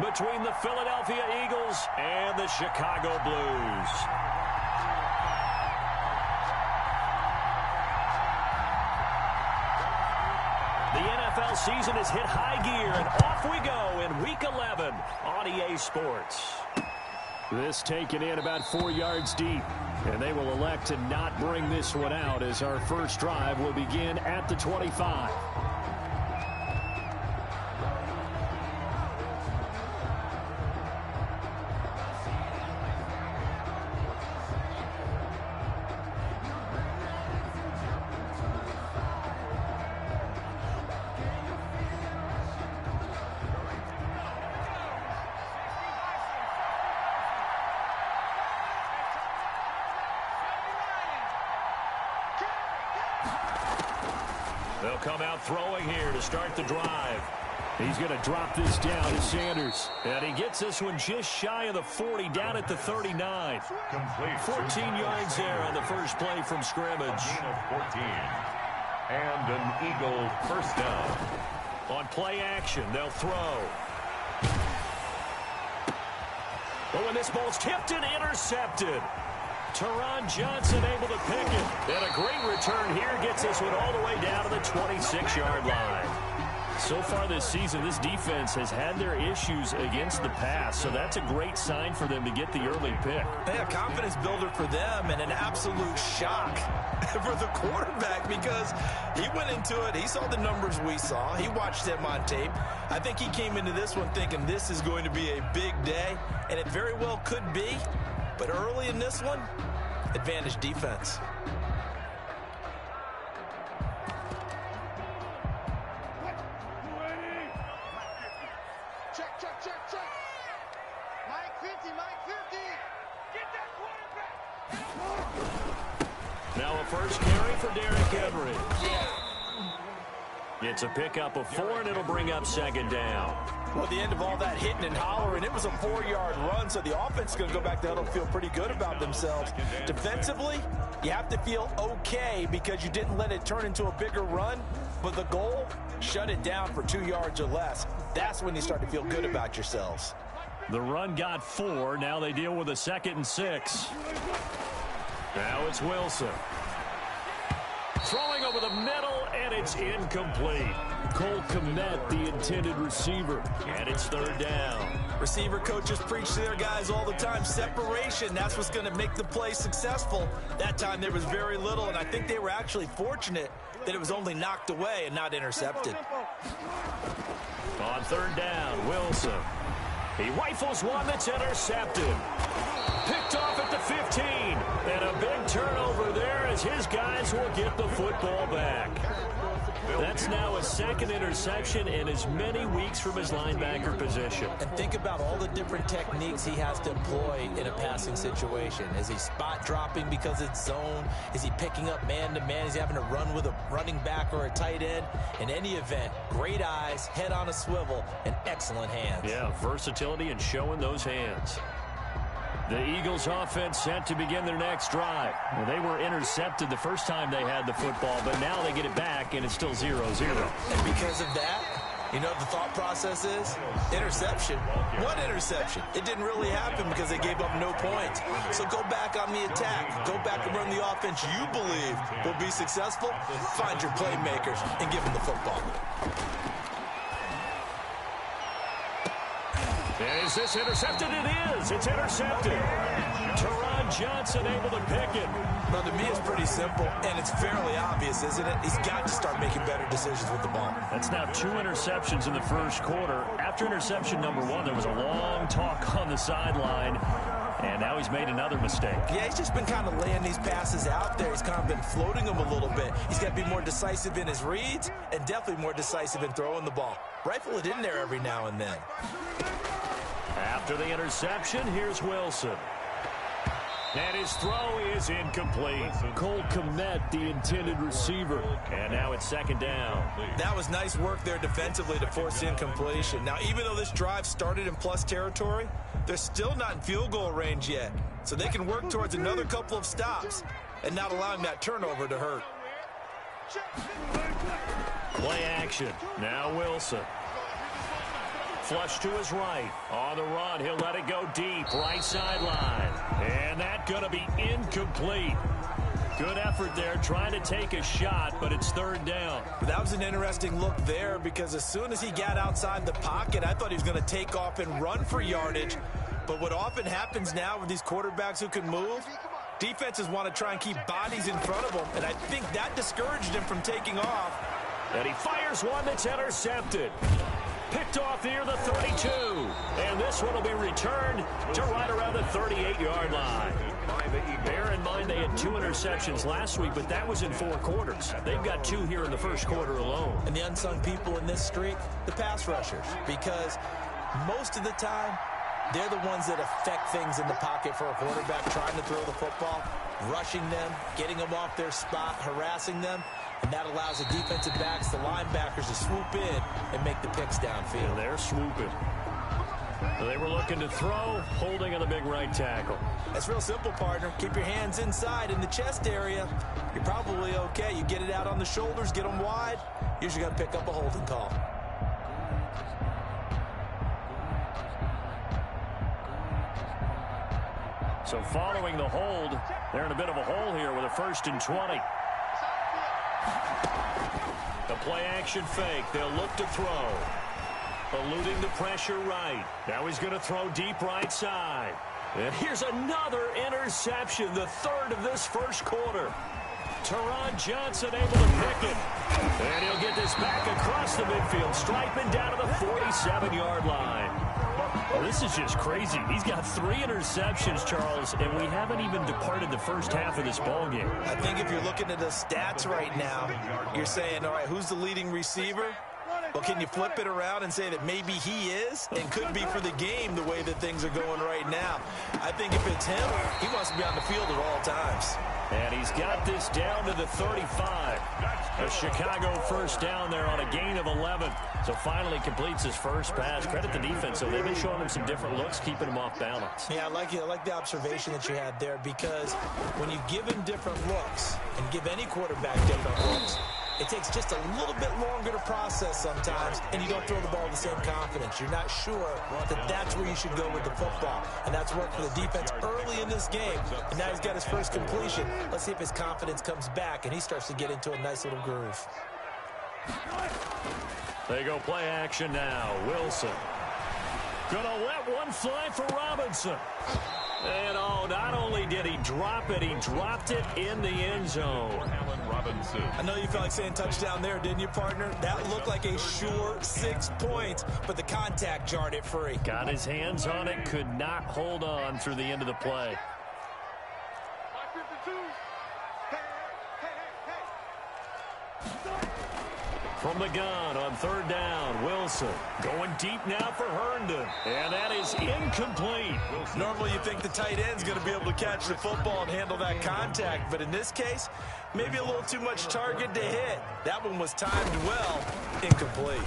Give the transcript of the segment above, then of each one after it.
between the Philadelphia Eagles and the Chicago Blues. The NFL season has hit high gear, and off we go in Week 11 on EA Sports. This taken in about 4 yards deep, and they will elect to not bring this one out as our first drive will begin at the 25. They'll come out throwing here to start the drive. He's going to drop this down to Sanders. And he gets this one just shy of the 40, down at the 39. 14 yards there on the first play from scrimmage. 14. And an Eagle first down. On play action, they'll throw. Oh, and this ball's tipped and intercepted. Taron Johnson able to pick it. And a great return here gets this one all the way down to the 26-yard line. So far this season, this defense has had their issues against the pass, so that's a great sign for them to get the early pick. A confidence builder for them and an absolute shock for the quarterback because he went into it. He saw the numbers we saw. He watched them on tape. I think he came into this one thinking this is going to be a big day, and it very well could be. But early in this one, advantage defense. Check. Mike 50. Get that quarterback. Now a first carry for Derrick Henry. It's a pickup of 4, and it'll bring up second down. Well, at the end of all that hitting and hollering, it was a 4-yard run, so the offense is going to go back to huddle and feel pretty good about themselves. Defensively, you have to feel okay because you didn't let it turn into a bigger run, but the goal, shut it down for 2 yards or less. That's when you start to feel good about yourselves. The run got 4. Now they deal with a 2nd and 6. Now it's Wilson. Throwing over the middle, and it's incomplete. Cole Kmet, the intended receiver, and it's third down. Receiver coaches preach to their guys all the time. Separation, that's what's going to make the play successful. That time there was very little, and I think they were actually fortunate that it was only knocked away and not intercepted. On third down, Wilson. He rifles one that's intercepted. Picked off at the 15. And a big turnover there as his guys will get the football back. That's now a 2nd interception in as many weeks from his linebacker position. And think about all the different techniques he has to employ in a passing situation. Is he spot dropping because it's zone? Is he picking up man-to-man? Is he having to run with a running back or a tight end? In any event, great eyes, head on a swivel, and excellent hands. Yeah, versatility and showing those hands. The Eagles offense set to begin their next drive. Well, they were intercepted the first time they had the football, but now they get it back, and it's still 0-0. And because of that, you know what the thought process is? Interception. What interception? It didn't really happen because they gave up no points. So go back on the attack. Go back and run the offense you believe will be successful. Find your playmakers and give them the football. And is this intercepted? It is. It's intercepted. Taron Johnson able to pick it. Well, to me, it's pretty simple, and it's fairly obvious, isn't it? He's got to start making better decisions with the ball. That's now 2 interceptions in the first quarter. After interception number 1, there was a long talk on the sideline, and now he's made another mistake. Yeah, he's just been kind of laying these passes out there. He's kind of been floating them a little bit. He's got to be more decisive in his reads and definitely more decisive in throwing the ball. Rifle it in there every now and then. After the interception, here's Wilson. And his throw is incomplete. Cole Kmet, the intended receiver. And now it's second down. That was nice work there defensively to force incompletion. Now, even though this drive started in plus territory, they're still not in field goal range yet. So they can work towards another couple of stops and not allowing that turnover to hurt. Play action. Now Wilson. flush to his right. On the run, he'll let it go deep, right sideline. And that's going to be incomplete. Good effort there, trying to take a shot, but it's third down. That was an interesting look there because as soon as he got outside the pocket, I thought he was going to take off and run for yardage. But what often happens now with these quarterbacks who can move, defenses want to try and keep bodies in front of them, and I think that discouraged him from taking off. And he fires one that's intercepted. Picked off near the 32. And this one will be returned to right around the 38-yard line. Bear in mind they had 2 interceptions last week, but that was in 4 quarters. They've got 2 here in the first quarter alone. And the unsung people in this streak, the pass rushers, because most of the time, they're the ones that affect things in the pocket for a quarterback, trying to throw the football, rushing them, getting them off their spot, harassing them. And that allows the defensive backs, the linebackers, to swoop in and make the picks downfield. And they're swooping. So they were looking to throw, holding on the big right tackle. That's real simple, partner. Keep your hands inside in the chest area. You're probably okay. You get it out on the shoulders, get them wide. Usually going to pick up a holding call. So following the hold, they're in a bit of a hole here with a 1st and 20. The play-action fake. They'll look to throw. Eluding the pressure right. Now he's going to throw deep right side. And here's another interception, the 3rd of this first quarter. Teron Johnson able to pick it. And he'll get this back across the midfield, striping down to the 47-yard line. Well, this is just crazy. He's got 3 interceptions, Charles, and we haven't even departed the first half of this ballgame. I think if you're looking at the stats right now, you're saying, all right, who's the leading receiver? Well, can you flip it around and say that maybe he is and could be for the game the way that things are going right now? I think if it's him, he wants to be on the field at all times. And he's got this down to the 35. A Chicago first down there on a gain of 11. So finally completes his first pass. Credit the defense. So they've been showing him some different looks, keeping him off balance. Yeah, I like the observation that you had there, because when you give him different looks and give any quarterback different looks, it takes just a little bit longer to process sometimes, and you don't throw the ball with the same confidence. You're not sure that that's where you should go with the football, and that's worked for the defense early in this game, and now he's got his first completion. Let's see if his confidence comes back, and he starts to get into a nice little groove. They go play action now. Wilson gonna let one fly for Robinson. And oh, not only did he drop it, he dropped it in the end zone. I know you felt like saying touchdown there, didn't you, partner? That looked like a sure 6 points, but the contact jarred it free. Got his hands on it, could not hold on through the end of the play. From the gun on 3rd down, Wilson going deep now for Herndon. And that is incomplete. Normally you think the tight end's going to be able to catch the football and handle that contact, but in this case, maybe a little too much target to hit. That one was timed well, incomplete.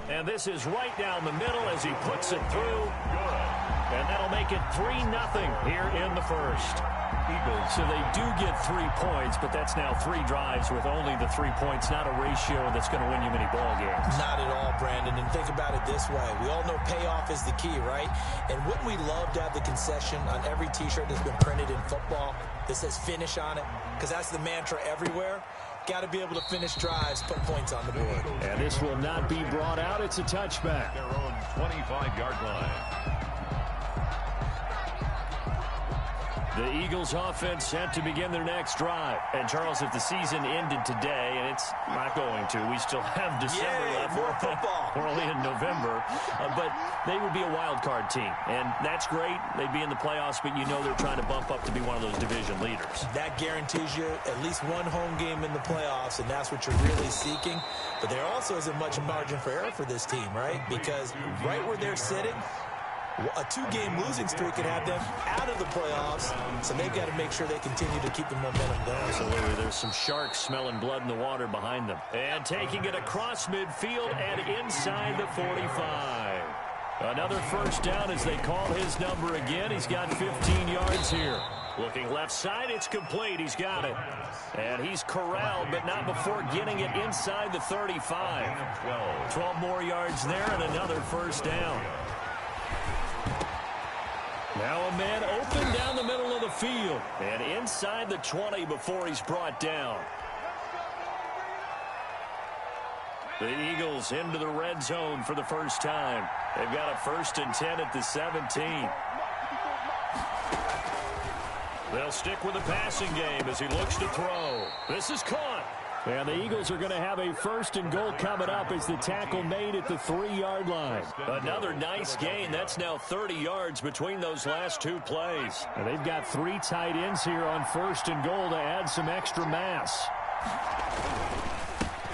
And this is right down the middle as he puts it through. And that'll make it 3-0 here in the first. Eagles. So they do get 3 points, but that's now 3 drives with only the 3 points, not a ratio that's going to win you many ball games. Not at all, Brandon. And think about it this way. We all know payoff is the key, right? And wouldn't we love to have the concession on every T-shirt that's been printed in football that says finish on it? Because that's the mantra everywhere. Got to be able to finish drives, put points on the board. And this will not be brought out. It's a touchback. Their own 25-yard line. The Eagles offense set to begin their next drive. And Charles, if the season ended today, and it's not going to, we still have December left. More football. We're only in November. But they would be a wild card team. And that's great. They'd be in the playoffs, but you know they're trying to bump up to be one of those division leaders. That guarantees you at least one home game in the playoffs, and that's what you're really seeking. But there also isn't much margin for error for this team, right? Because right where they're sitting, a 2-game losing streak could have them out of the playoffs, so they've got to make sure they continue to keep the momentum going. Absolutely. There's some sharks smelling blood in the water behind them. And taking it across midfield and inside the 45. Another first down as they call his number again. He's got 15 yards here. Looking left side, it's complete. He's got it. And he's corralled, but not before getting it inside the 35. 12 more yards there and another first down. Now a man open down the middle of the field. And inside the 20 before he's brought down. The Eagles into the red zone for the first time. They've got a 1st and 10 at the 17. They'll stick with the passing game as he looks to throw. This is caught. And the Eagles are going to have a 1st and goal coming up as the tackle made at the 3-yard line. Another nice gain. That's now 30 yards between those last 2 plays. And they've got 3 tight ends here on 1st and goal to add some extra mass.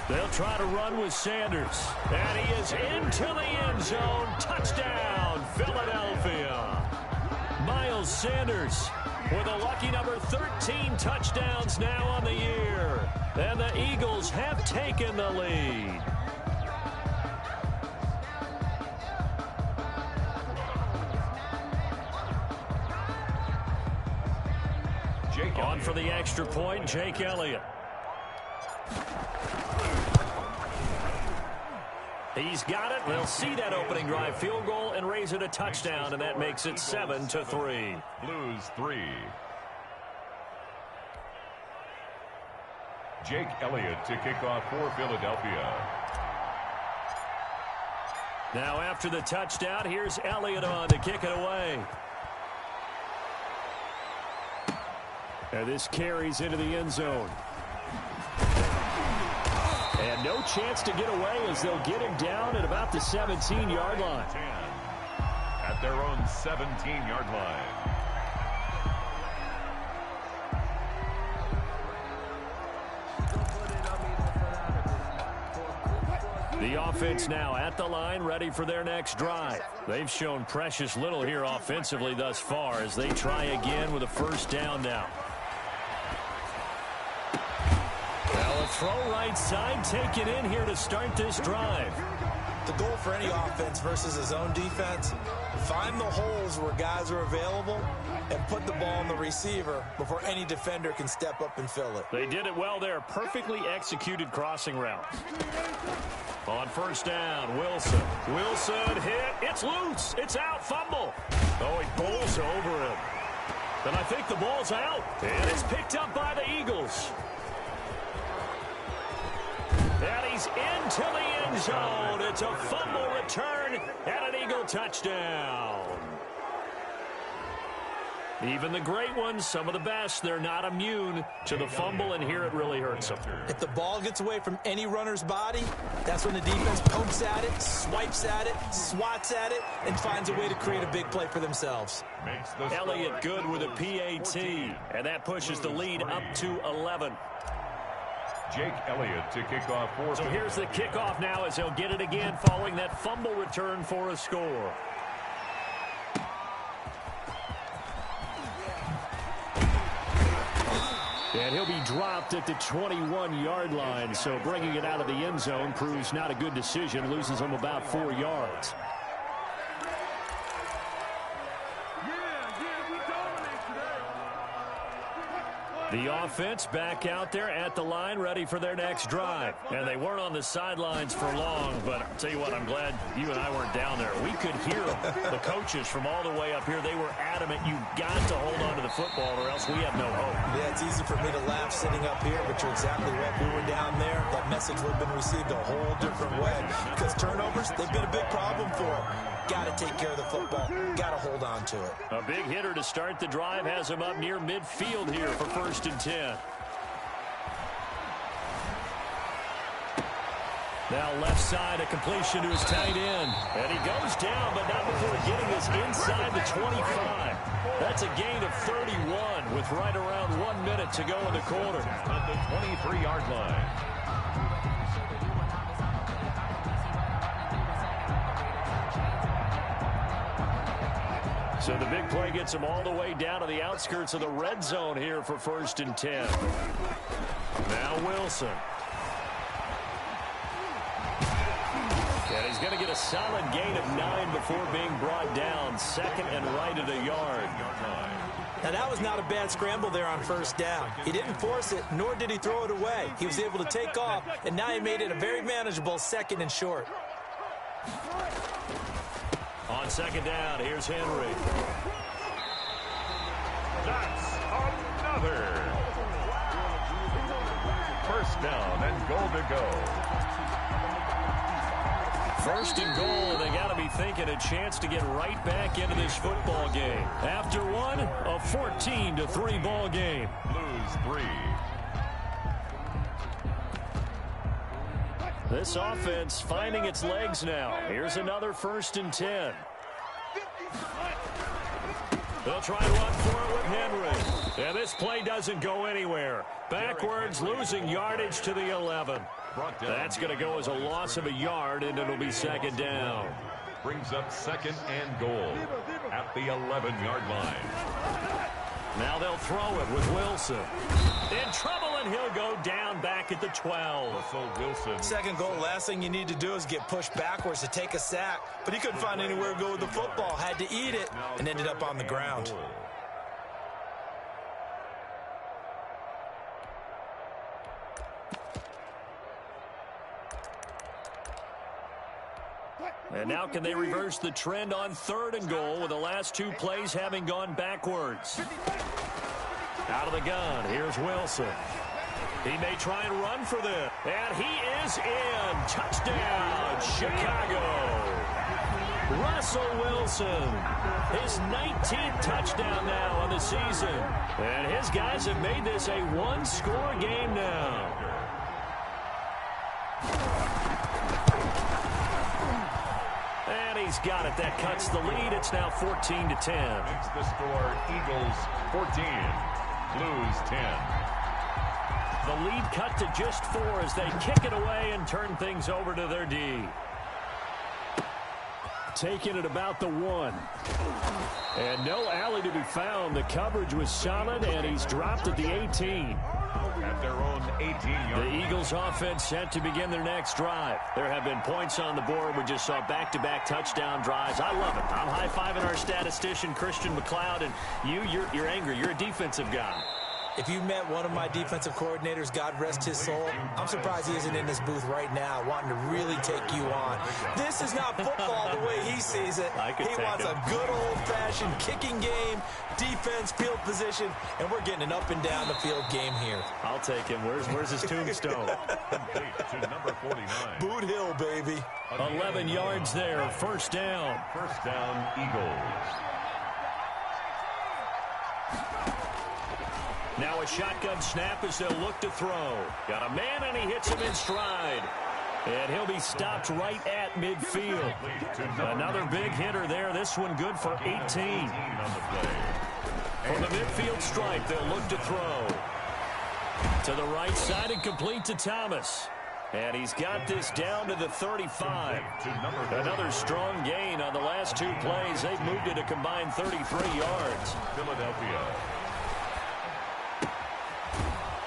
They'll try to run with Sanders. And he is into the end zone. Touchdown, Philadelphia. Miles Sanders with a lucky number 13 touchdowns now on the year. And the Eagles have taken the lead. On for the extra point, Jake Elliott. He's got it. They'll see that opening drive field goal and raise it a touchdown, and that makes it 7-3. Blues 3. Jake Elliott to kick off for Philadelphia. Now after the touchdown, here's Elliott on to kick it away. And this carries into the end zone. And no chance to get away as they'll get him down at about the 17-yard line. 10 at their own 17-yard line. The offense now at the line, ready for their next drive. They've shown precious little here offensively thus far as they try again with a 1st down now. Well, a throw right side taken in here to start this drive. The goal for any offense versus his own defense, find the holes where guys are available and put the ball on the receiver before any defender can step up and fill it. They did it well there. Perfectly executed crossing route. On 1st down, Wilson. Wilson hit. It's loose. It's out. Fumble. Oh, he bowls over him. And I think the ball's out. And it's picked up by the Eagles. And he's into the end zone. It's a fumble return and an Eagle touchdown. Even the great ones, some of the best, they're not immune to the fumble, and here it really hurts them. If the ball gets away from any runner's body, that's when the defense pokes at it, swipes at it, swats at it, and finds a way to create a big play for themselves. Elliott good with a PAT, and that pushes the lead up to 11. Jake Elliott to kick off for. So here's the kickoff now as he'll get it again following that fumble return for a score. And he'll be dropped at the 21-yard line, so bringing it out of the end zone proves not a good decision, loses him about 4 yards. The offense back out there at the line, ready for their next drive. And they weren't on the sidelines for long, but I'll tell you what, I'm glad you and I weren't down there. We could hear them. The coaches from all the way up here, they were adamant, you've got to hold on to the football or else we have no hope. Yeah, it's easy for me to laugh sitting up here, but you're exactly right. We were down there. That message would have been received a whole different way. Because turnovers, they've been a big problem for them. Got to take care of the football. Got to hold on to it. A big hitter to start the drive has him up near midfield here for 1st and 10. Now left side, a completion to his tight end. And he goes down, but not before getting this inside the 25. That's a gain of 31 with right around 1 minute to go in the quarter. At the 23-yard line. So the big play gets him all the way down to the outskirts of the red zone here for 1st and 10. Now Wilson. And he's going to get a solid gain of 9 before being brought down. Second and right at a yard. Now, that was not a bad scramble there on first down. He didn't force it, nor did he throw it away. He was able to take off, and now he made it a very manageable second and short. On second down, here's Henry. That's another. First down and goal to go. First and goal, they got to be thinking a chance to get right back into this football game. After one, a 14-3 ball game. Blues 3. This offense finding its legs now. Here's another 1st and 10. They'll try and run for it with Henry. And this play doesn't go anywhere. Backwards, losing yardage to the 11. That's going to go as a loss of a yard, and it'll be second down. Brings up second and goal at the 11-yard line. Now they'll throw it with Wilson. In trouble, and he'll go down back at the 12. Russell Wilson. Second goal, last thing you need to do is get pushed backwards to take a sack. But he couldn't find anywhere to go with the football. Had to eat it and ended up on the ground. And now can they reverse the trend on 3rd and goal with the last 2 plays having gone backwards? Out of the gun, here's Wilson. He may try and run for this. And he is in. Touchdown, Chicago. Russell Wilson, his 19th touchdown now on the season. And his guys have made this a one-score game now. And he's got it. That cuts the lead. It's now 14-10. Makes the score Eagles 14, Blues 10. The lead cut to just 4 as they kick it away and turn things over to their D. Taking it about the 1. And no alley to be found. The coverage was solid, and he's dropped at the 18. At their own 18-yard. The Eagles offense set to begin their next drive. There have been points on the board. We just saw back-to-back touchdown drives. I love it. I'm high-fiving our statistician, Christian McLeod, and you're angry. You're a defensive guy. If you met one of my defensive coordinators, God rest his soul, I'm surprised he isn't in this booth right now wanting to really take you on. This is not football the way he sees it. He wants a good old-fashioned kicking game, defense, field position, and we're getting an up-and-down-the-field game here. I'll take him. Where's his tombstone? Complete to number 49. Boot Hill, baby. 11 yards there. First down. First down, Eagles. Now a shotgun snap as they'll look to throw. Got a man, and he hits him in stride. And he'll be stopped right at midfield. Another big hitter there. This one good for 18. From the midfield stripe, they'll look to throw. To the right side and complete to Thomas. And he's got this down to the 35. Another strong gain on the last 2 plays. They've moved it a combined 33 yards. Philadelphia.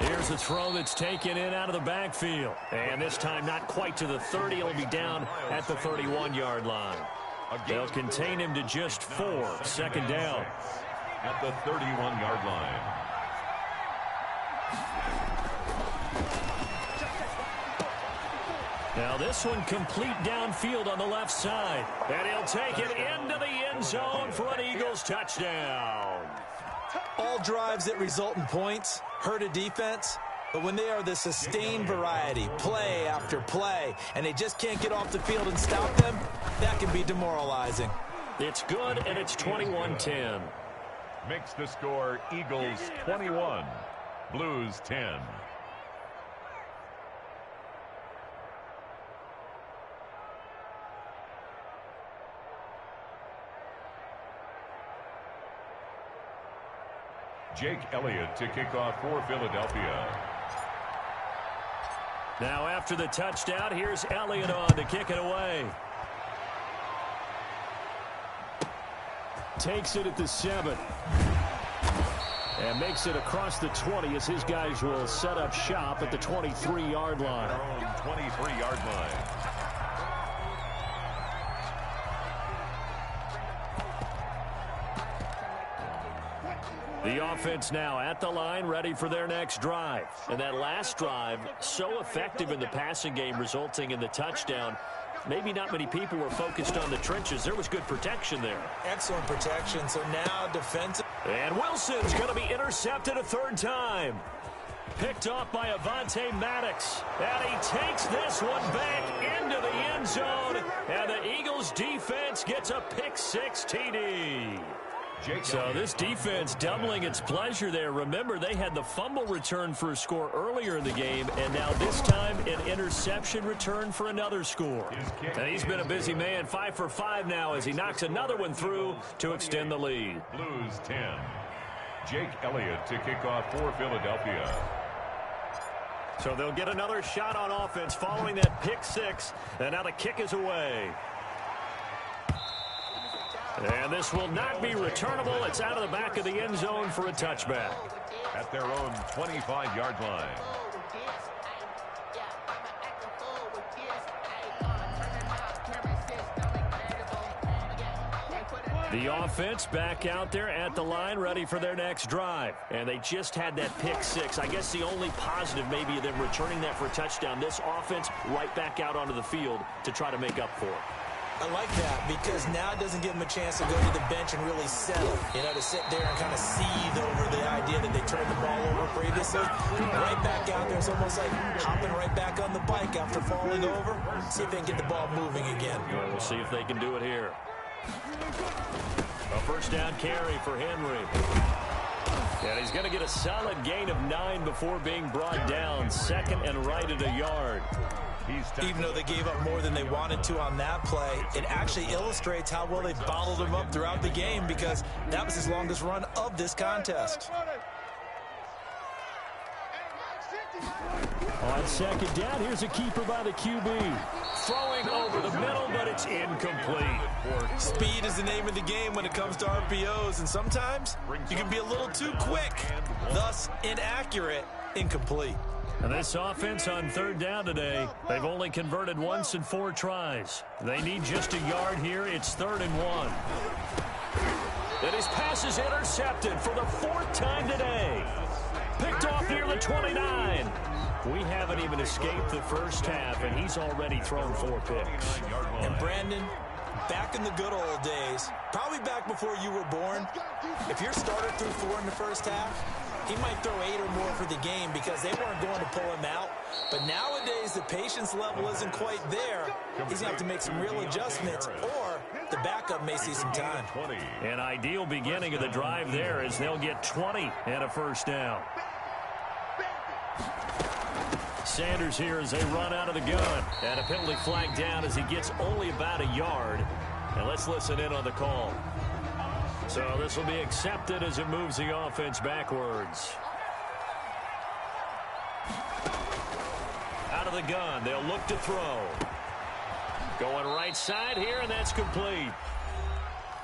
Here's a throw that's taken in out of the backfield. And this time not quite to the 30. It'll be down at the 31-yard line. They'll contain him to just 4. Second down. At the 31-yard line. Now this one complete downfield on the left side. And he'll take it into the end zone for an Eagles touchdown. All drives that result in points hurt a defense, but when they are the sustained variety, play after play, and they just can't get off the field and stop them, that can be demoralizing. It's good, and it's 21-10. Makes the score Eagles 21, Blues 10. Jake Elliott to kick off for Philadelphia. Now after the touchdown, here's Elliott on to kick it away. Takes it at the 7. And makes it across the 20 as his guys will set up shop at the 23-yard line. Their own 23-yard line. The offense now at the line, ready for their next drive. And that last drive, so effective in the passing game, resulting in the touchdown. Maybe not many people were focused on the trenches. There was good protection there. Excellent protection. So now defensive. And Wilson's going to be intercepted a third time. Picked off by Avonte Maddox. And he takes this one back into the end zone. And the Eagles defense gets a pick-6 TD. So this defense doubling its pleasure there. Remember, they had the fumble return for a score earlier in the game, and now this time an interception return for another score. And he's been a busy man, 5 for 5 now as he knocks another one through to extend the lead. Blues 10. Jake Elliott to kick off for Philadelphia. So they'll get another shot on offense following that pick-6, and now the kick is away. And this will not be returnable. It's out of the back of the end zone for a touchback. At their own 25-yard line. The offense back out there at the line, ready for their next drive. And they just had that pick-6. I guess the only positive maybe of them returning that for a touchdown. This offense right back out onto the field to try to make up for it. I like that because now it doesn't give them a chance to go to the bench and really settle, to sit there and kind of seethe over the idea that they turned the ball over previously. Right back out there, it's almost like hopping right back on the bike after falling over. See if they can get the ball moving again. We'll see if they can do it here. A first down carry for Henry. And he's going to get a solid gain of 9 before being brought down. Second and right at a yard. Even though they gave up more than they wanted to on that play, it actually illustrates how well they bottled him up throughout the game because that was his longest run of this contest. On second down, here's a keeper by the QB. Throwing over the middle, but it's incomplete. Speed is the name of the game when it comes to RPOs, and sometimes you can be a little too quick, thus inaccurate, incomplete. And this offense on third down today, they've only converted once in 4 tries. They need just a yard here. It's 3rd and 1. And his pass is intercepted for the 4th time today. Picked off near the 29. We haven't even escaped the first half, and he's already thrown 4 picks. And Brandon, back in the good old days, probably back before you were born, if your starter threw 4 in the first half, he might throw 8 or more for the game because they weren't going to pull him out. But nowadays, the patience level isn't quite there. He's going to have to make some real adjustments, or the backup may see some time. An ideal beginning of the drive there as they'll get 20 and a first down. Sanders here as they run out of the gun. And a penalty flag down as he gets only about a yard. And let's listen in on the call. So this will be accepted as it moves the offense backwards. Out of the gun, they'll look to throw. Going right side here, and that's complete.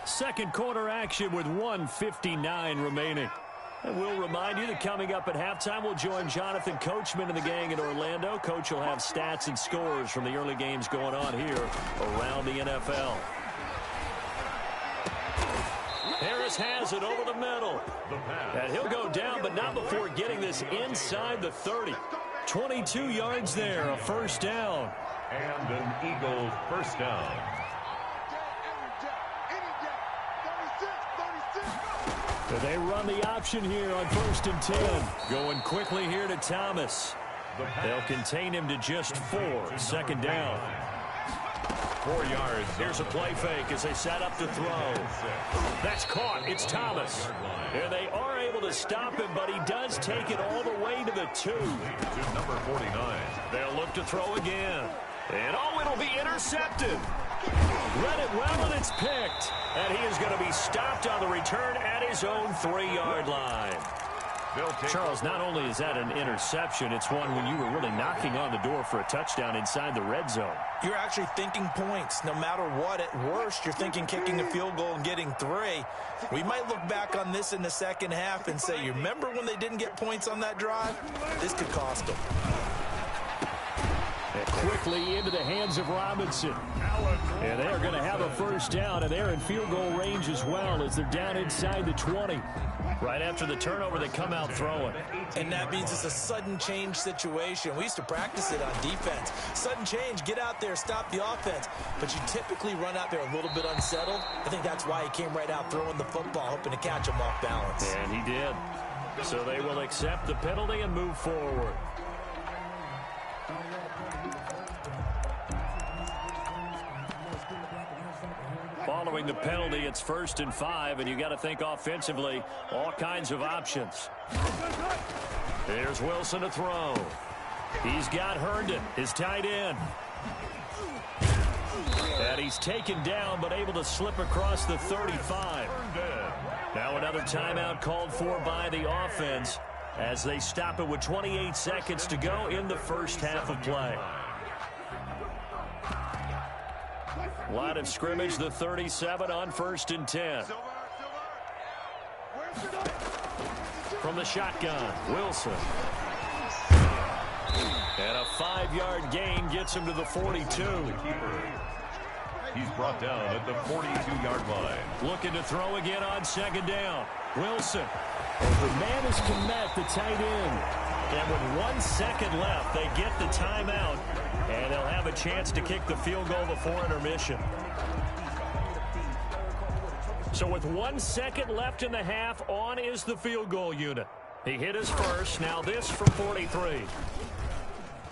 Second quarter action with 1:59 remaining. And we'll remind you that coming up at halftime, we'll join Jonathan Coachman and the gang in Orlando. Coach will have stats and scores from the early games going on here around the NFL. Harris has it over the middle. And he'll go down, but not before getting this inside the 30. 22 yards there, a first down. And an Eagle first down. They run the option here on 1st and 10. Going quickly here to Thomas. They'll contain him to just 4. Second down. 4 yards. Here's a play fake as they set up to throw. That's caught. It's Thomas. And they are able to stop him, but he does take it all the way to the 2. To number 49. They'll look to throw again. And it'll be intercepted. Read it well, and it's picked. And he is going to be stopped on the return at his own 3-yard line. Charles, not only is that an interception, it's one when you were really knocking on the door for a touchdown inside the red zone. You're actually thinking points. No matter what, at worst, you're thinking kicking a field goal and getting 3. We might look back on this in the second half and say, you remember when they didn't get points on that drive? This could cost them. And quickly into the hands of Robinson. And they're going to have a first down, and they're in field goal range as well as they're down inside the 20. Right after the turnover, they come out throwing. And that means it's a sudden change situation. We used to practice it on defense. Sudden change, get out there, stop the offense. But you typically run out there a little bit unsettled. I think that's why he came right out throwing the football, hoping to catch him off balance. And he did. So they will accept the penalty and move forward. Following the penalty, it's 1st and 5, and you got to think offensively, all kinds of options. Here's Wilson to throw. He's got Herndon, his tight end. And he's taken down, but able to slip across the 35. Now another timeout called for by the offense as they stop it with 28 seconds to go in the first half of play. Line of scrimmage, the 37 on 1st and 10. From the shotgun, Wilson. And a 5-yard gain gets him to the 42. He's brought down at the 42-yard line. Looking to throw again on 2nd down. Wilson. The man is Kmet, the tight end. And with 1 second left, they get the timeout. And they'll have a chance to kick the field goal before intermission. So with 1 second left in the half, on is the field goal unit. He hit his first. Now this from 43.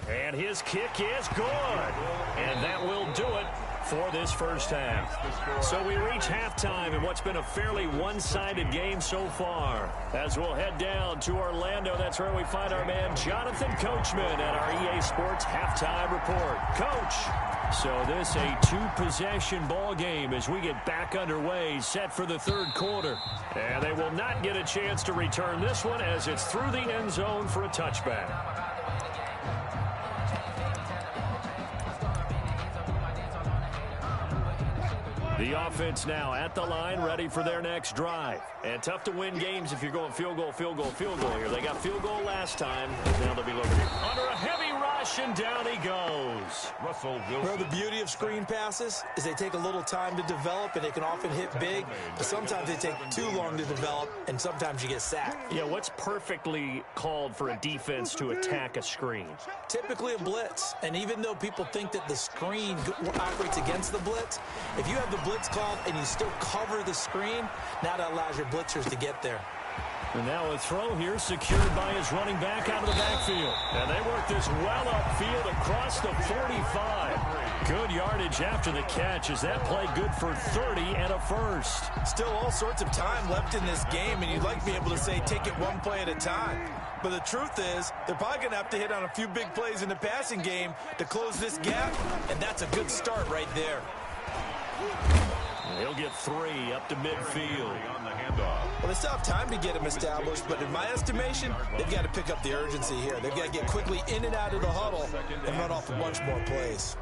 And his kick is good. And that will do it for this first half. So we reach halftime in what's been a fairly one-sided game so far. As we'll head down to Orlando, that's where we find our man Jonathan Coachman at our EA Sports Halftime Report. Coach, so this a two-possession ball game as we get back underway, set for the 3rd quarter. And they will not get a chance to return this one as it's through the end zone for a touchback. The offense now at the line, ready for their next drive. And tough to win games if you're going field goal, field goal, field goal here. They got field goal last time. Now they'll be looking under a heavy rush, and down he goes. Russell Wilson. Well, the beauty of screen passes is they take a little time to develop, and they can often hit big. But sometimes they take too long to develop, and sometimes you get sacked. Yeah, what's perfectly called for a defense to attack a screen? Typically a blitz. And even though people think that the screen operates against the blitz, if you have the blitz called and you still cover the screen, now that allows your blitzers to get there. And now a throw here secured by his running back out of the backfield. And they work this well upfield across the 45. Good yardage after the catch. Is that play good for 30 and a first? Still all sorts of time left in this game, and you'd like to be able to say take it one play at a time. But the truth is, they're probably going to have to hit on a few big plays in the passing game to close this gap, and that's a good start right there. He'll get 3 up to midfield. On the handoff. Well, they still have time to get him established, but in my estimation, they've got to pick up the urgency here. They've got to get quickly in and out of the huddle and run off a bunch more plays.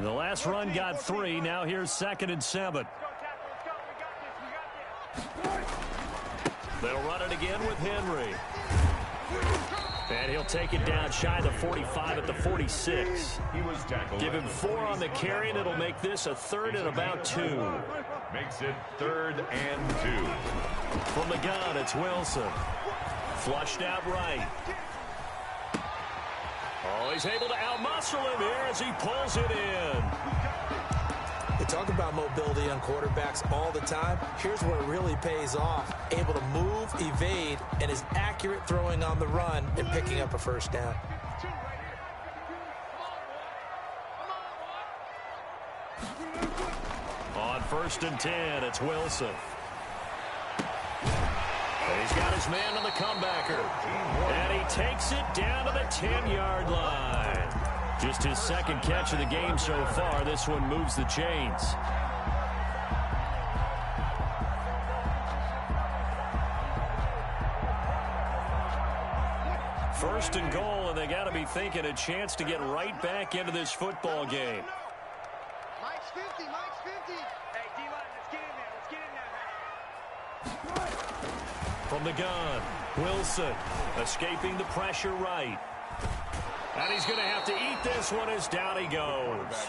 The last run got 3. Now here's 2nd and 7. They'll run it again with Henry. And he'll take it down shy the 45 at the 46. He was tackled. Give him 4 on the carry, and it'll make this a 3rd and about 2. Makes it 3rd and 2. From the gun, it's Wilson. Flushed out right. Oh, he's able to outmuscle him here as he pulls it in. They talk about mobility on quarterbacks all the time. Here's where it really pays off. Able to move, evade, and is accurate throwing on the run and picking up a first down. On 1st and 10, it's Wilson. He's got his man on the comebacker. And he takes it down to the 10-yard line. Just his 2nd catch of the game so far. This one moves the chains. First and goal, and they got to be thinking a chance to get right back into this football game. Mike's 50, Mike's 50. Hey, D-line, let's get in there. Let's get in there. From the gun, Wilson escaping the pressure right. And he's going to have to eat this one as down he goes.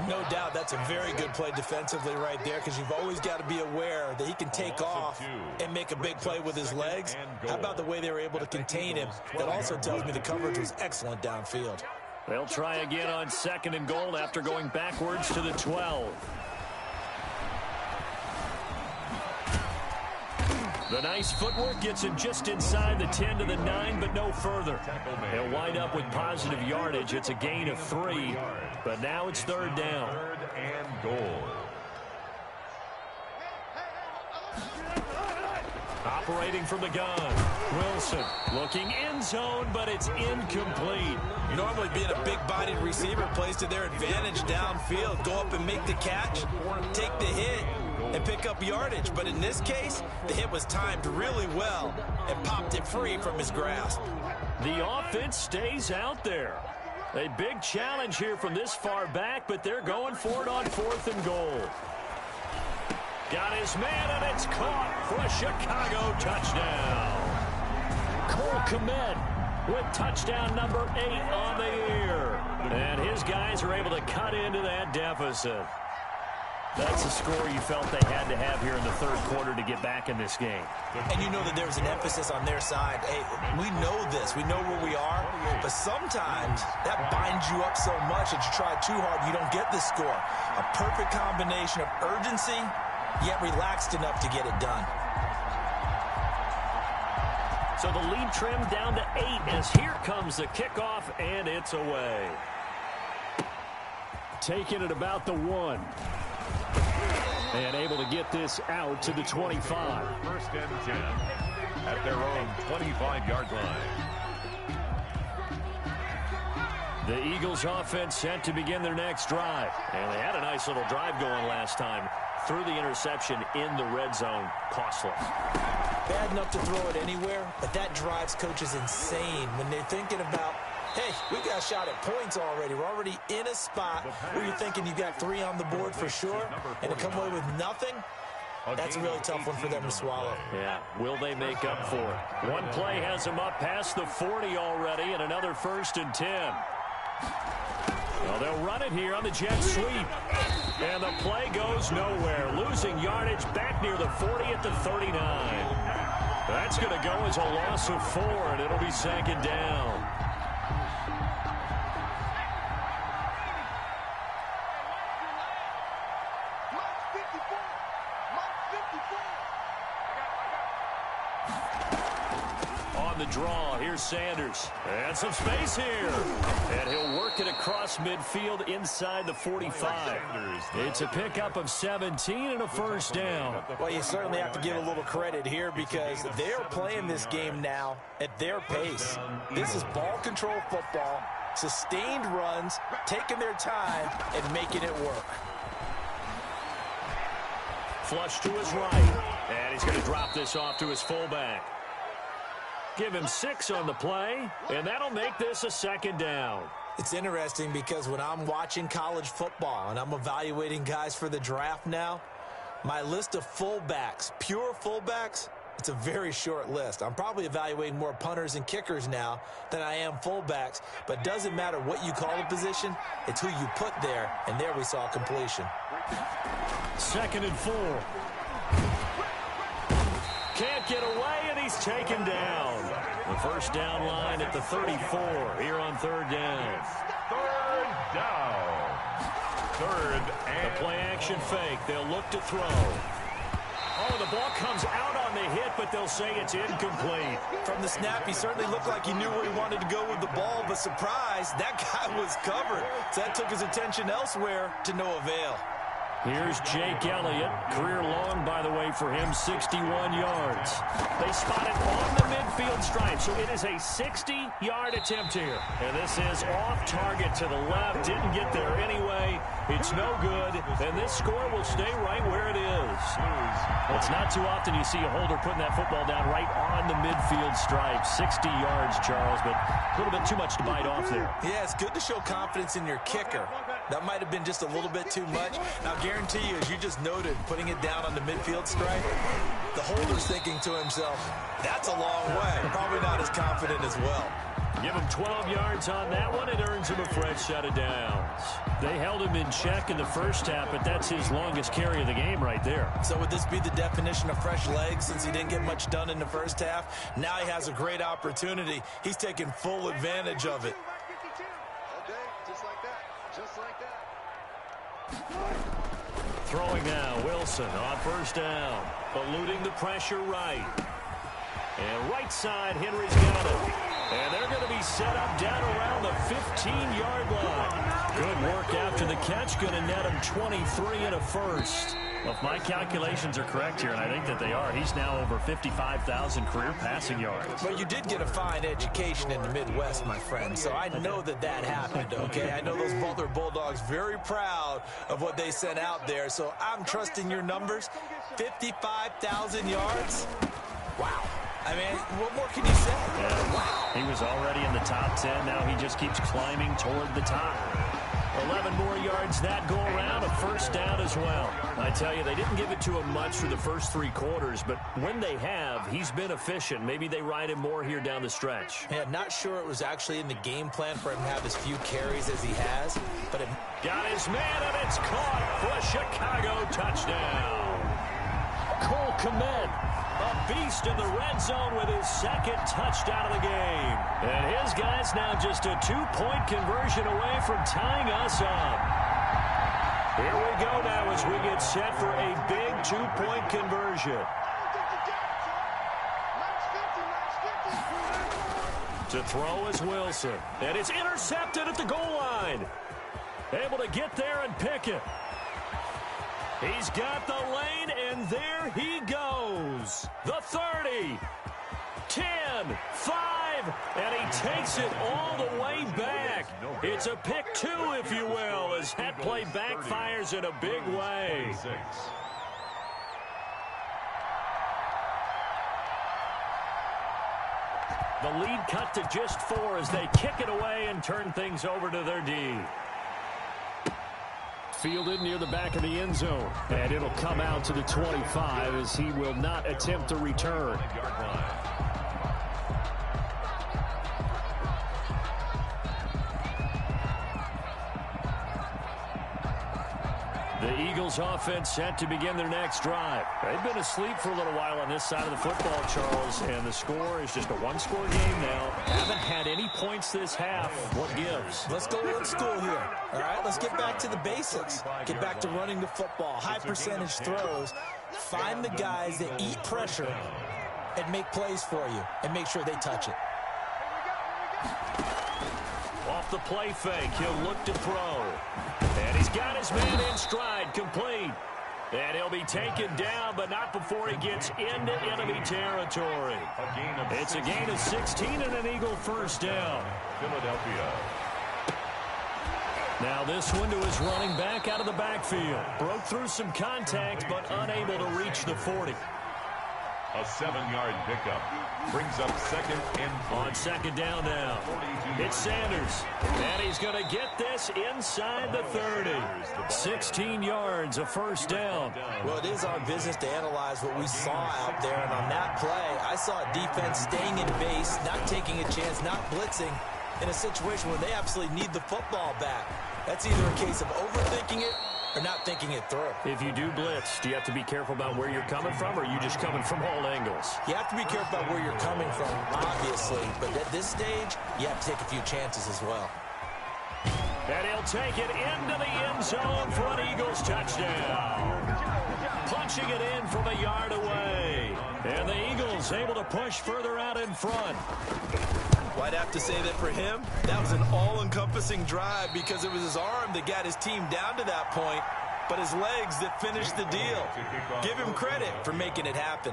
No doubt that's a very good play defensively right there, because you've always got to be aware that he can take off and make a big play with his legs. How about the way they were able to contain him? That also tells me the coverage was excellent downfield. They'll try again on 2nd and goal after going backwards to the 12. The nice footwork gets him just inside the 10 to the 9, but no further. He'll wind up with positive yardage. It's a gain of 3, but now it's 3rd down. 3rd and goal. Operating from the gun, Wilson looking end zone, but it's incomplete. Normally being a big-bodied receiver plays to their advantage downfield. Go up and make the catch, take the hit, and pick up yardage. But in this case, the hit was timed really well and popped it free from his grasp. The offense stays out there. A big challenge here from this far back, but they're going for it on 4th and goal. Got his man, and it's caught for a Chicago touchdown. Cole Kmet with touchdown number 8 on the year. And his guys are able to cut into that deficit. That's a score you felt they had to have here in the 3rd quarter to get back in this game. And you know that there was an emphasis on their side. Hey, we know this. We know where we are. But sometimes that binds you up so much that you try too hard, you don't get the score. A perfect combination of urgency, yet relaxed enough to get it done. So the lead trimmed down to 8 as here comes the kickoff, and it's away. Taking it about the 1. And able to get this out to the 25. 1st and 10 at their own 25-yard line. The Eagles offense set to begin their next drive. And they had a nice little drive going last time. Threw the interception in the red zone. Costless. Bad enough to throw it anywhere, but that drives coaches insane when they're thinking about, hey, we got a shot at points already. We're already in a spot where you're thinking you got 3 on the board for sure, and to come away with nothing, that's a really tough one for them to swallow. Yeah, will they make up for it? One play has them up past the 40 already, and another 1st and 10. Well, they'll run it here on the jet sweep. And the play goes nowhere. Losing yardage back near the 40 at the 39. That's going to go as a loss of 4, and it'll be 2nd down. On the draw, here's Sanders. And some space here. And he'll work it across midfield inside the 45. It's a pickup of 17 and a 1st down. Well, you certainly have to give a little credit here because they're playing this game now at their pace. This is ball control football, sustained runs, taking their time, and making it work. Flush to his right. And he's going to drop this off to his fullback. Give him 6 on the play, and that'll make this a 2nd down. It's interesting because when I'm watching college football and I'm evaluating guys for the draft now, my list of fullbacks, pure fullbacks, it's a very short list. I'm probably evaluating more punters and kickers now than I am fullbacks, but it doesn't matter what you call the position, it's who you put there, and there we saw completion. 2nd and 4. Can't get away, and he's taken down. The 1st down line at the 34 here on 3rd down. 3rd down. 3rd and the play action fake. They'll look to throw. Oh, the ball comes out on the hit, but they'll say it's incomplete. From the snap, he certainly looked like he knew where he wanted to go with the ball, but surprise, that guy was covered. So that took his attention elsewhere to no avail. Here's Jake Elliott. Career long, by the way, for him, 61 yards. They spot it on the midfield stripe, so it is a 60-yard attempt here. And this is off target to the left. Didn't get there anyway. It's no good, and this score will stay right where it is. Well, it's not too often you see a holder putting that football down right on the midfield stripe. 60 yards, Charles, but a little bit too much to bite off there. Yeah, it's good to show confidence in your kicker. That might have been just a little bit too much. Now, guarantee you, as you just noted, putting it down on the midfield stripe, the holder's thinking to himself, that's a long way. Probably not as confident as well. Give him 12 yards on that one. It earns him a fresh set of downs. They held him in check in the first half, but that's his longest carry of the game right there. So would this be the definition of fresh legs since he didn't get much done in the first half? Now he has a great opportunity. He's taking full advantage of it. Okay, just like that. Just like that. Throwing now, Wilson on first down. Eluding the pressure right. And right side, Henry's got it. And they're going to be set up down around the 15-yard line. Good work after the catch. Going to net him 23 and a first. Well, if my calculations are correct here, and I think that they are, he's now over 55,000 career passing yards. Well, you did get a fine education in the Midwest, my friend, so I know that that happened, okay? I know those Butler Bulldogs very proud of what they sent out there, so I'm trusting your numbers. 55,000 yards? Wow. I mean, what more can you say? Yeah. Wow. He was already in the top 10. Now he just keeps climbing toward the top. 11 more yards that go around, a first down as well. I tell you, they didn't give it to him much for the first 3 quarters, but when they have, he's been efficient. Maybe they ride him more here down the stretch. Yeah, not sure it was actually in the game plan for him to have as few carries as he has, but it got his man, and it's caught for a Chicago touchdown. Cole Kmet, a beast in the red zone with his second touchdown of the game. And his guys now just a 2-point conversion away from tying us up. Here we go now as we get set for a big 2-point conversion. To throw is Wilson. And it's intercepted at the goal line. Able to get there and pick it. He's got the lane, and there he goes. The 30, 10, 5, and he takes it all the way back. It's a pick 2, if you will, as that play backfires in a big way. The lead cut to just 4 as they kick it away and turn things over to their D. Fielded near the back of the end zone. And it'll come out to the 25 as he will not attempt to return. The Eagles offense set to begin their next drive. They've been asleep for a little while on this side of the football, Charles, and the score is just a 1-score game now. Haven't had any points this half. What gives? Let's go old school here. All right, let's get back to the basics. Get back to running the football, high percentage throws. Find the guys that eat pressure and make plays for you and make sure they touch it. Off the play fake, he'll look to throw. And he's got his man in stride, complete. And he'll be taken down, but not before he gets into enemy territory. It's a gain of 16 and an Eagle first down. Philadelphia. Now this one to his running back out of the backfield. Broke through some contact, but unable to reach the 40. A 7-yard pickup. Brings up 2nd and 3. On second down now. It's Sanders. And he's going to get this inside the 30. 16 yards, a first down. Well, it is our business to analyze what we saw out there. And on that play, I saw a defense staying in base, not taking a chance, not blitzing, in a situation where they absolutely need the football back. That's either a case of overthinking it or not thinking it through. If you do blitz, do you have to be careful about where you're coming from, or are you just coming from all angles? You have to be careful about where you're coming from, obviously. But at this stage, you have to take a few chances as well. And he'll take it into the end zone for an Eagles touchdown. Punching it in from a yard away. And the Eagles able to push further out in front. Well, I'd have to say that for him, that was an all-encompassing drive because it was his arm that got his team down to that point, but his legs that finished the deal. Give him credit for making it happen.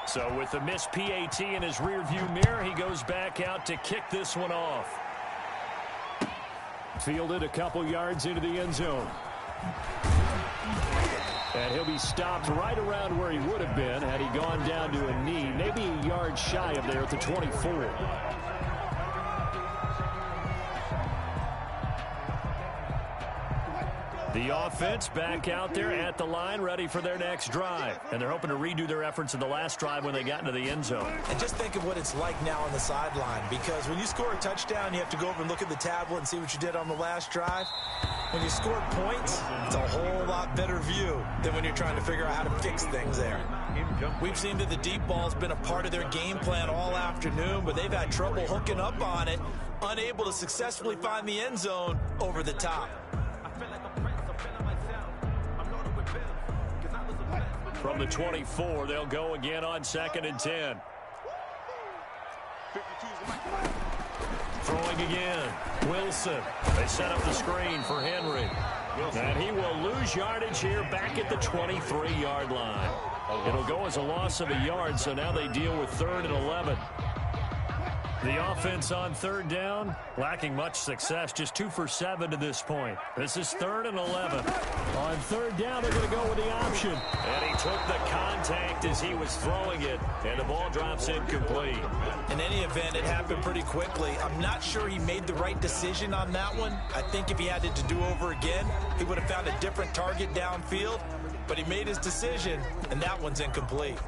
So with the missed PAT in his rearview mirror, he goes back out to kick this one off. Fielded a couple yards into the end zone. And he'll be stopped right around where he would have been had he gone down to a knee, maybe a yard shy of there at the 24. The offense back out there at the line, ready for their next drive. And they're hoping to redo their efforts in the last drive when they got into the end zone. And just think of what it's like now on the sideline, because when you score a touchdown, you have to go over and look at the tablet and see what you did on the last drive. When you score points, it's a whole lot better view than when you're trying to figure out how to fix things there. We've seen that the deep ball's been a part of their game plan all afternoon, but they've had trouble hooking up on it, unable to successfully find the end zone over the top. From the 24, they'll go again on 2nd and 10. Throwing again. Wilson. They set up the screen for Henry. And he will lose yardage here back at the 23-yard line. It'll go as a loss of a yard, so now they deal with 3rd and 11. The offense on 3rd down, lacking much success, just 2 for 7 to this point. This is 3rd and 11. On 3rd down, they're going to go with the option. And he took the contact as he was throwing it, and the ball drops incomplete. In any event, it happened pretty quickly. I'm not sure he made the right decision on that one. I think if he had it to do over again, he would have found a different target downfield. But he made his decision, and that one's incomplete.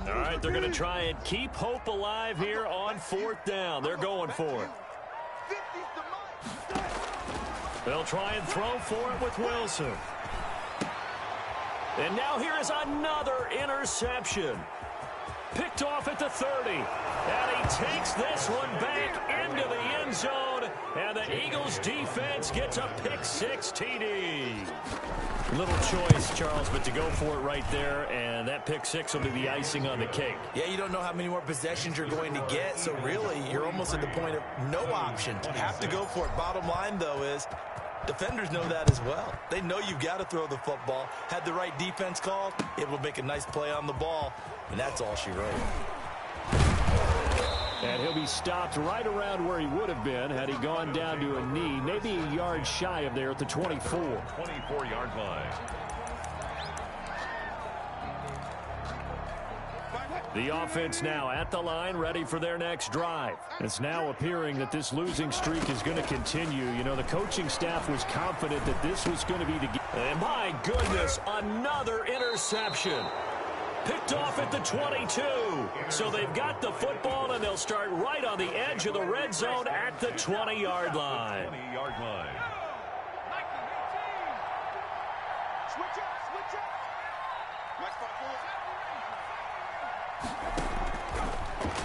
All right, they're going to try and keep hope alive here on 4th down. They're going for it. They'll try and throw for it with Wilson. And now here is another interception. Picked off at the 30. And he takes this one back into the end zone. And the Eagles defense gets a pick-6 TD. Little choice, Charles, but to go for it right there, and that pick-6 will be the icing on the cake. Yeah, you don't know how many more possessions you're going to get, so really you're almost at the point of no option. You have to go for it. Bottom line, though, is defenders know that as well. They know you've got to throw the football. Had the right defense called, it will make a nice play on the ball, and that's all she wrote. And he'll be stopped right around where he would have been had he gone down to a knee, maybe a yard shy of there at the 24. 24-yard line. The offense now at the line, ready for their next drive. It's now appearing that this losing streak is going to continue. You know, the coaching staff was confident that this was going to be the game. And my goodness, another interception. Picked off at the 22. So they've got the football, and they'll start right on the edge of the red zone at the 20-yard line. 20-yard line.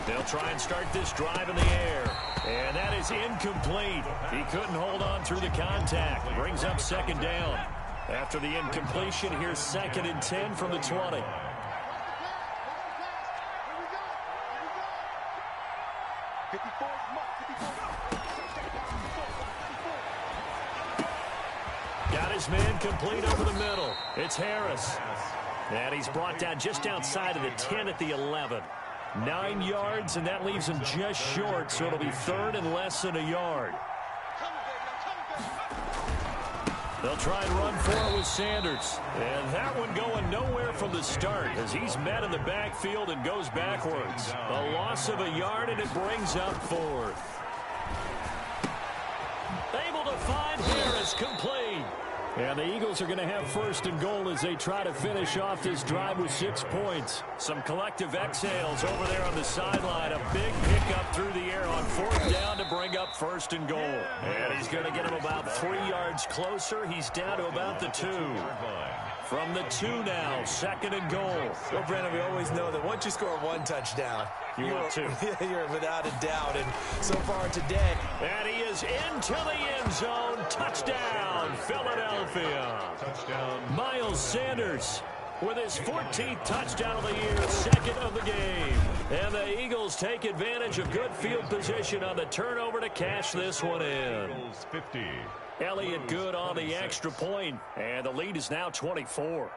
They'll try and start this drive in the air. And that is incomplete. He couldn't hold on through the contact. Brings up 2nd down. After the incompletion, here's 2nd and 10 from the 20. Got his man complete over the middle. It's Harris. And he's brought down just outside of the 10 at the 11. 9 yards, and that leaves him just short, so it'll be 3rd and less than a yard. They'll try and run for it with Sanders. And that one going nowhere from the start as he's met in the backfield and goes backwards. A loss of a yard, and it brings up 4th. Able to find Harris, complete. And the Eagles are going to have 1st and goal as they try to finish off this drive with 6 points. Some collective exhales over there on the sideline. A big pickup through the air on 4th down to bring up 1st and goal. And he's going to get him about 3 yards closer. He's down to about the 2. From the 2 now, 2nd and goal. Well, Brandon, we always know that once you score 1 touchdown, you're without a doubt. And so far today. And he is into the end zone. Touchdown, Philadelphia. Touchdown. Miles Sanders with his 14th touchdown of the year, 2nd of the game. And the Eagles take advantage of good field position on the turnover to cash this one in. Eagles 50. Elliott good on the extra point, and the lead is now 24.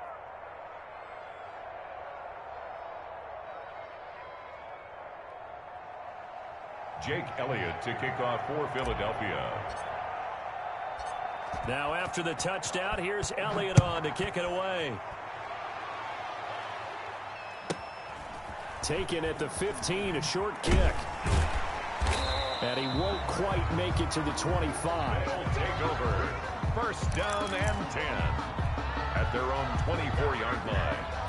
Jake Elliott to kick off for Philadelphia. Now after the touchdown, here's Elliott on to kick it away. Taken at the 15, a short kick. And he won't quite make it to the 25. They'll take over. First down and 10 at their own 24-yard line.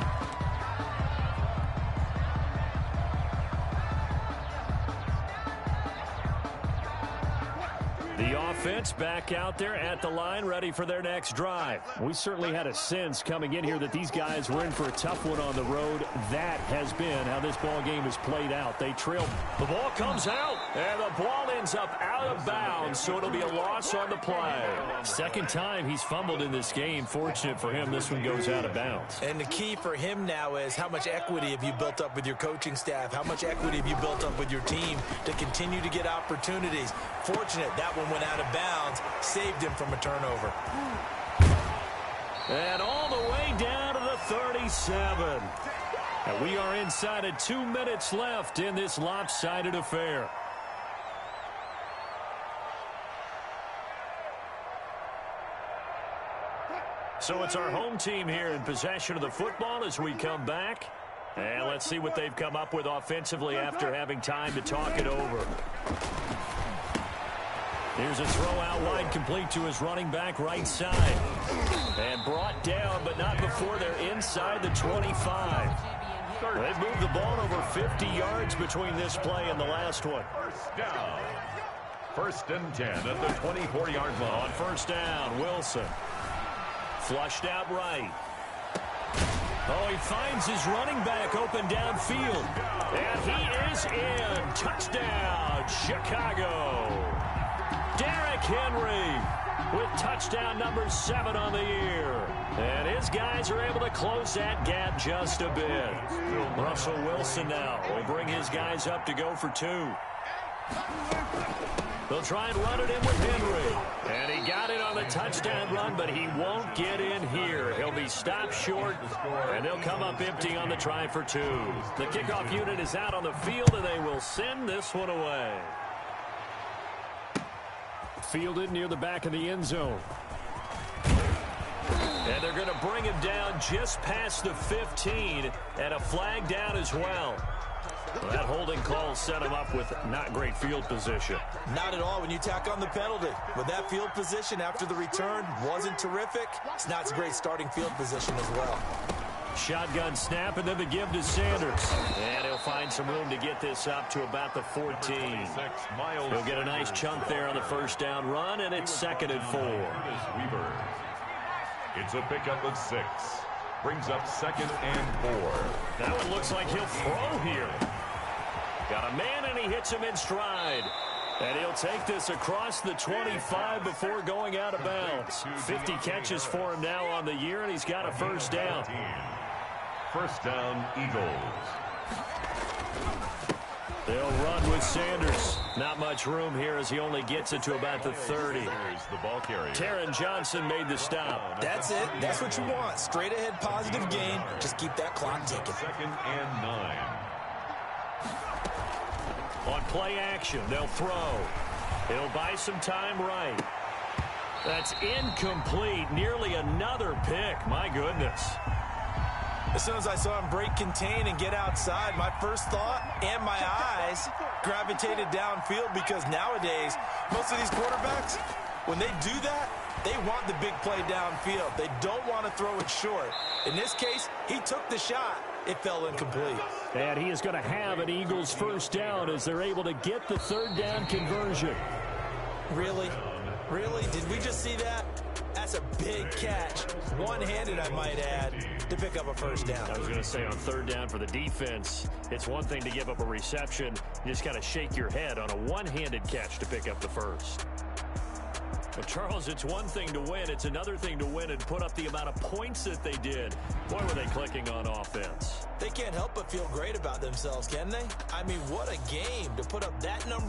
The offense back out there at the line, ready for their next drive. We certainly had a sense coming in here that these guys were in for a tough one on the road. That has been how this ball game has played out. They trailed. The ball comes out, and the ball ends up out of bounds, so it'll be a loss on the play. Second time he's fumbled in this game. Fortunate for him, this one goes out of bounds. And the key for him now is how much equity have you built up with your coaching staff? How much equity have you built up with your team to continue to get opportunities? Fortunate that one went out of bounds, saved him from a turnover. And all the way down to the 37. And we are inside of 2 minutes left in this lopsided affair. So it's our home team here in possession of the football as we come back. And let's see what they've come up with offensively after having time to talk it over. Here's a throw out wide, complete to his running back right side. And brought down, but not before they're inside the 25. They've moved the ball over 50 yards between this play and the last one. First down. First and 10 at the 24-yard line. On first down, Wilson. Flushed out right. Oh, he finds his running back open downfield. And he is in. Touchdown, Chicago. Derrick Henry with touchdown number 7 on the year. And his guys are able to close that gap just a bit. Russell Wilson now will bring his guys up to go for 2. They'll try and run it in with Henry. And he got it on the touchdown run, but he won't get in here. He'll be stopped short, and they'll come up empty on the try for 2. The kickoff unit is out on the field, and they will send this one away. Fielded near the back of the end zone. And they're going to bring him down just past the 15, and a flag down as well. That holding call set him up with not great field position. Not at all when you tack on the penalty. With that field position after the return wasn't terrific, it's not a great starting field position as well. Shotgun snap, and then the give to Sanders. And he'll find some room to get this up to about the 14. He'll get a nice chunk there on the first down run, and it's 2nd and 4. It's a pickup of 6. Brings up 2nd and 4. That one looks like he'll throw here. Got a man, and he hits him in stride. And he'll take this across the 25 before going out of bounds. 50 catches for him now on the year, and he's got a first down. First down, Eagles. They'll run with Sanders. Not much room here as he only gets it to about the 30. There's the ball carrier. Taron Johnson made the stop. That's it. That's what you want. Straight ahead positive gain. Just keep that clock ticking. 2nd and 9. On play action, they'll throw. He'll buy some time right. That's incomplete. Nearly another pick. My goodness. As soon as I saw him break contain and get outside, my first thought and my eyes gravitated downfield, because nowadays, most of these quarterbacks, when they do that, they want the big play downfield. They don't want to throw it short. In this case, he took the shot. It fell incomplete. And he is going to have an Eagles first down as they're able to get the 3rd down conversion. Really? Really? Did we just see that? That's a big catch. One-handed, I might add, to pick up a first down. I was going to say on 3rd down for the defense, it's one thing to give up a reception. You just got to shake your head on a one-handed catch to pick up the first. But Charles, it's one thing to win. It's another thing to win and put up the amount of points that they did. Boy, were they clicking on offense. They can't help but feel great about themselves, can they? I mean, what a game to put up that number.